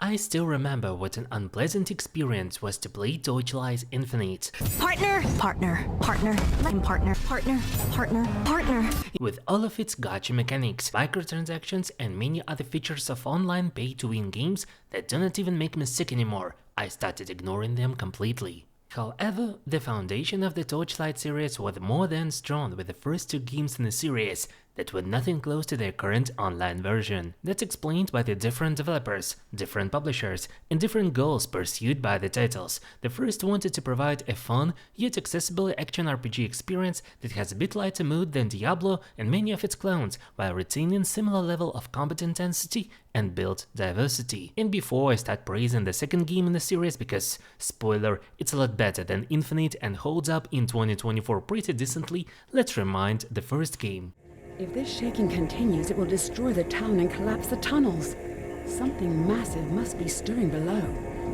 I still remember what an unpleasant experience was to play Torchlight Infinite. Partner, partner, partner, partner, partner, partner, partner. With all of its gacha mechanics, microtransactions, and many other features of online pay-to-win games that do not even make me sick anymore, I started ignoring them completely. However, the foundation of the Torchlight series was more than strong with the first two games in the series that were nothing close to their current online version. That's explained by the different developers, different publishers, and different goals pursued by the titles. The first wanted to provide a fun, yet accessible action RPG experience that has a bit lighter mood than Diablo and many of its clones, while retaining similar level of combat intensity and build diversity. And before I start praising the second game in the series because, spoiler, it's a lot better than Infinite and holds up in 2024 pretty decently, let's remind the first game. If this shaking continues, it will destroy the town and collapse the tunnels. Something massive must be stirring below,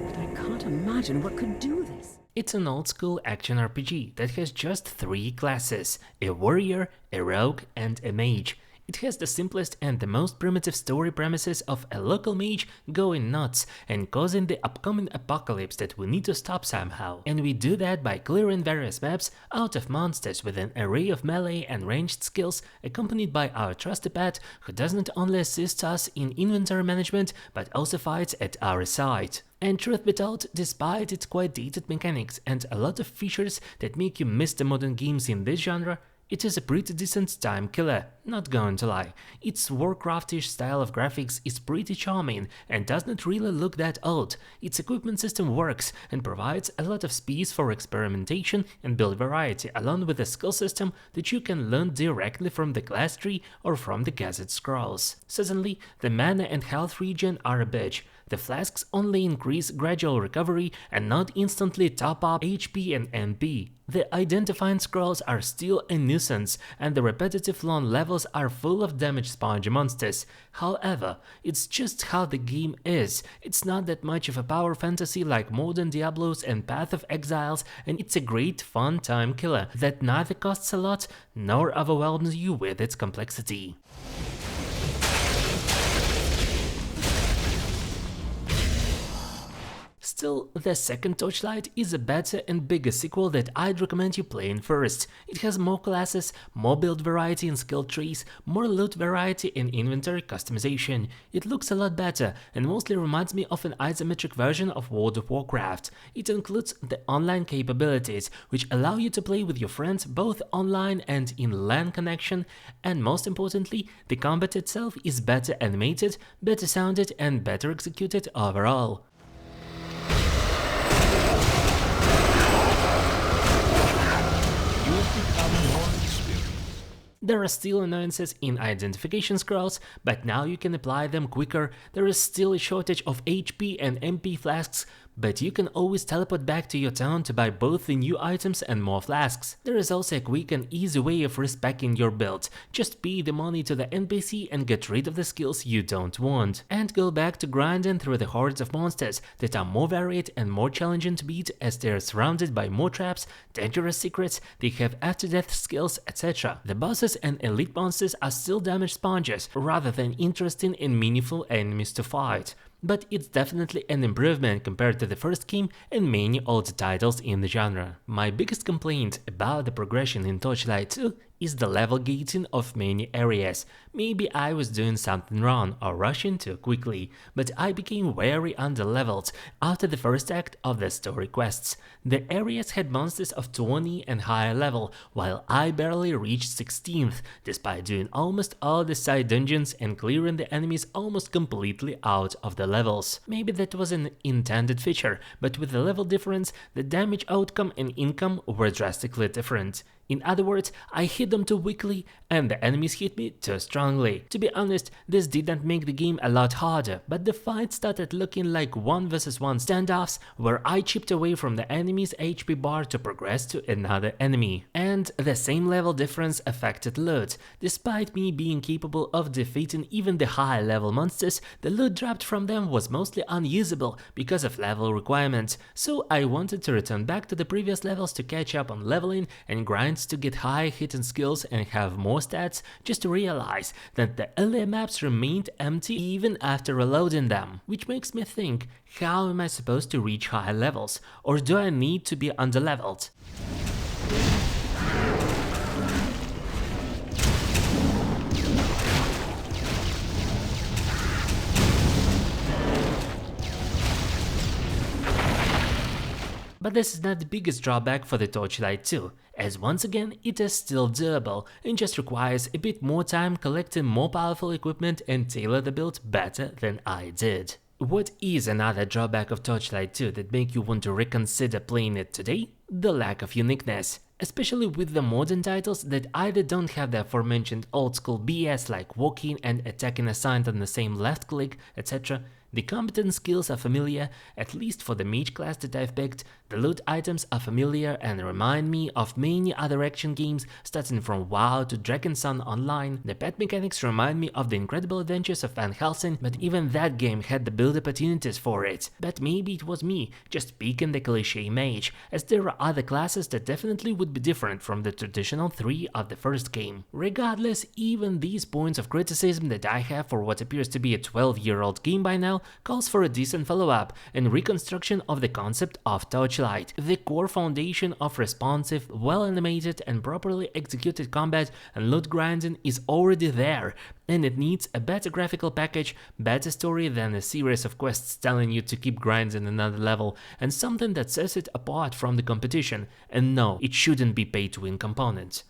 but I can't imagine what could do this. It's an old-school action RPG that has just 3 classes: a warrior, a rogue, and a mage. It has the simplest and the most primitive story premises of a local mage going nuts and causing the upcoming apocalypse that we need to stop somehow. And we do that by clearing various maps out of monsters with an array of melee and ranged skills, accompanied by our trusty pet who does not only assist us in inventory management but also fights at our side. And truth be told, despite its quite dated mechanics and a lot of features that make you miss the modern games in this genre, it is a pretty decent time killer, not going to lie. Its Warcraftish style of graphics is pretty charming and does not really look that old. Its equipment system works and provides a lot of space for experimentation and build variety, along with a skill system that you can learn directly from the class tree or from the gathered scrolls. Certainly, the mana and health regen are a bitch. The flasks only increase gradual recovery and not instantly top up HP and MP. The identifying scrolls are still a nuisance, and the repetitive long levels are full of damage spongy monsters. However, it's just how the game is. It's not that much of a power fantasy like modern Diablos and Path of Exiles, and it's a great fun time killer that neither costs a lot nor overwhelms you with its complexity. Still, the second Torchlight is a better and bigger sequel that I'd recommend you playing first. It has more classes, more build variety and skill trees, more loot variety and inventory customization. It looks a lot better and mostly reminds me of an isometric version of World of Warcraft. It includes the online capabilities, which allow you to play with your friends both online and in LAN connection, and most importantly, the combat itself is better animated, better sounded and better executed overall. There are still annoyances in identification scrolls, but now you can apply them quicker. There is still a shortage of HP and MP flasks, but you can always teleport back to your town to buy both the new items and more flasks. There is also a quick and easy way of respecking your build. Just pay the money to the NPC and get rid of the skills you don't want. And go back to grinding through the hordes of monsters that are more varied and more challenging to beat as they are surrounded by more traps, dangerous secrets, they have after-death skills, etc. The bosses and elite monsters are still damage sponges rather than interesting and meaningful enemies to fight. But it's definitely an improvement compared to the first game and many old titles in the genre. My biggest complaint about the progression in Torchlight 2 is the level gating of many areas. Maybe I was doing something wrong or rushing too quickly, but I became very underleveled after the first act of the story quests. The areas had monsters of 20 and higher level, while I barely reached 16th, despite doing almost all the side dungeons and clearing the enemies almost completely out of the levels. Maybe that was an intended feature, but with the level difference, the damage outcome and income were drastically different. In other words, I hit them too weakly and the enemies hit me too strongly. To be honest, this didn't make the game a lot harder, but the fight started looking like 1 vs 1 standoffs where I chipped away from the enemy's HP bar to progress to another enemy. And the same level difference affected loot. Despite me being capable of defeating even the high level monsters, the loot dropped from them was mostly unusable because of level requirements, so I wanted to return back to the previous levels to catch up on leveling and grind chance to get high hitting skills and have more stats just to realize that the earlier maps remained empty even after reloading them, which makes me think, how am I supposed to reach higher levels, or do I need to be underleveled? But this is not the biggest drawback for the Torchlight 2, as once again it is still doable and just requires a bit more time collecting more powerful equipment and tailor the build better than I did. What is another drawback of Torchlight 2 that make you want to reconsider playing it today? The lack of uniqueness. Especially with the modern titles that either don't have the aforementioned old school BS like walking and attacking assigned on the same left click, etc. The competent skills are familiar, at least for the mage class that I've picked, the loot items are familiar and remind me of many other action games starting from WoW to Dragon Sun Online, the pet mechanics remind me of the incredible adventures of Van Helsing, but even that game had the build opportunities for it. But maybe it was me, just picking the cliché mage, as there are other classes that definitely would be different from the traditional 3 of the first game. Regardless, even these points of criticism that I have for what appears to be a 12-year-old game by now calls for a decent follow-up and reconstruction of the concept of Torchlight. The core foundation of responsive, well-animated and properly executed combat and loot grinding is already there, and it needs a better graphical package, better story than a series of quests telling you to keep grinding another level, and something that sets it apart from the competition. And no, it shouldn't be pay-to-win component.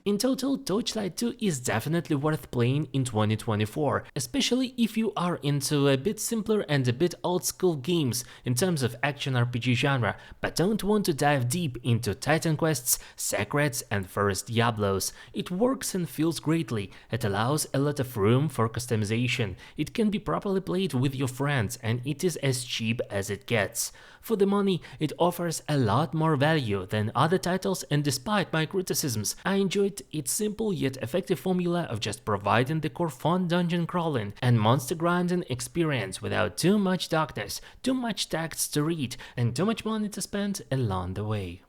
In total, Torchlight 2 is definitely worth playing in 2024, especially if you are into a bit simpler and a bit old-school games in terms of action RPG genre, but don't want to dive deep into Titan quests, secrets and first Diablos. It works and feels greatly, it allows a lot of room for customization, it can be properly played with your friends, and it is as cheap as it gets. For the money, it offers a lot more value than other titles, and despite my criticisms, I enjoyed its simple yet effective formula of just providing the core fun dungeon crawling and monster grinding experience without too much darkness, too much text to read, and too much money to spend along the way.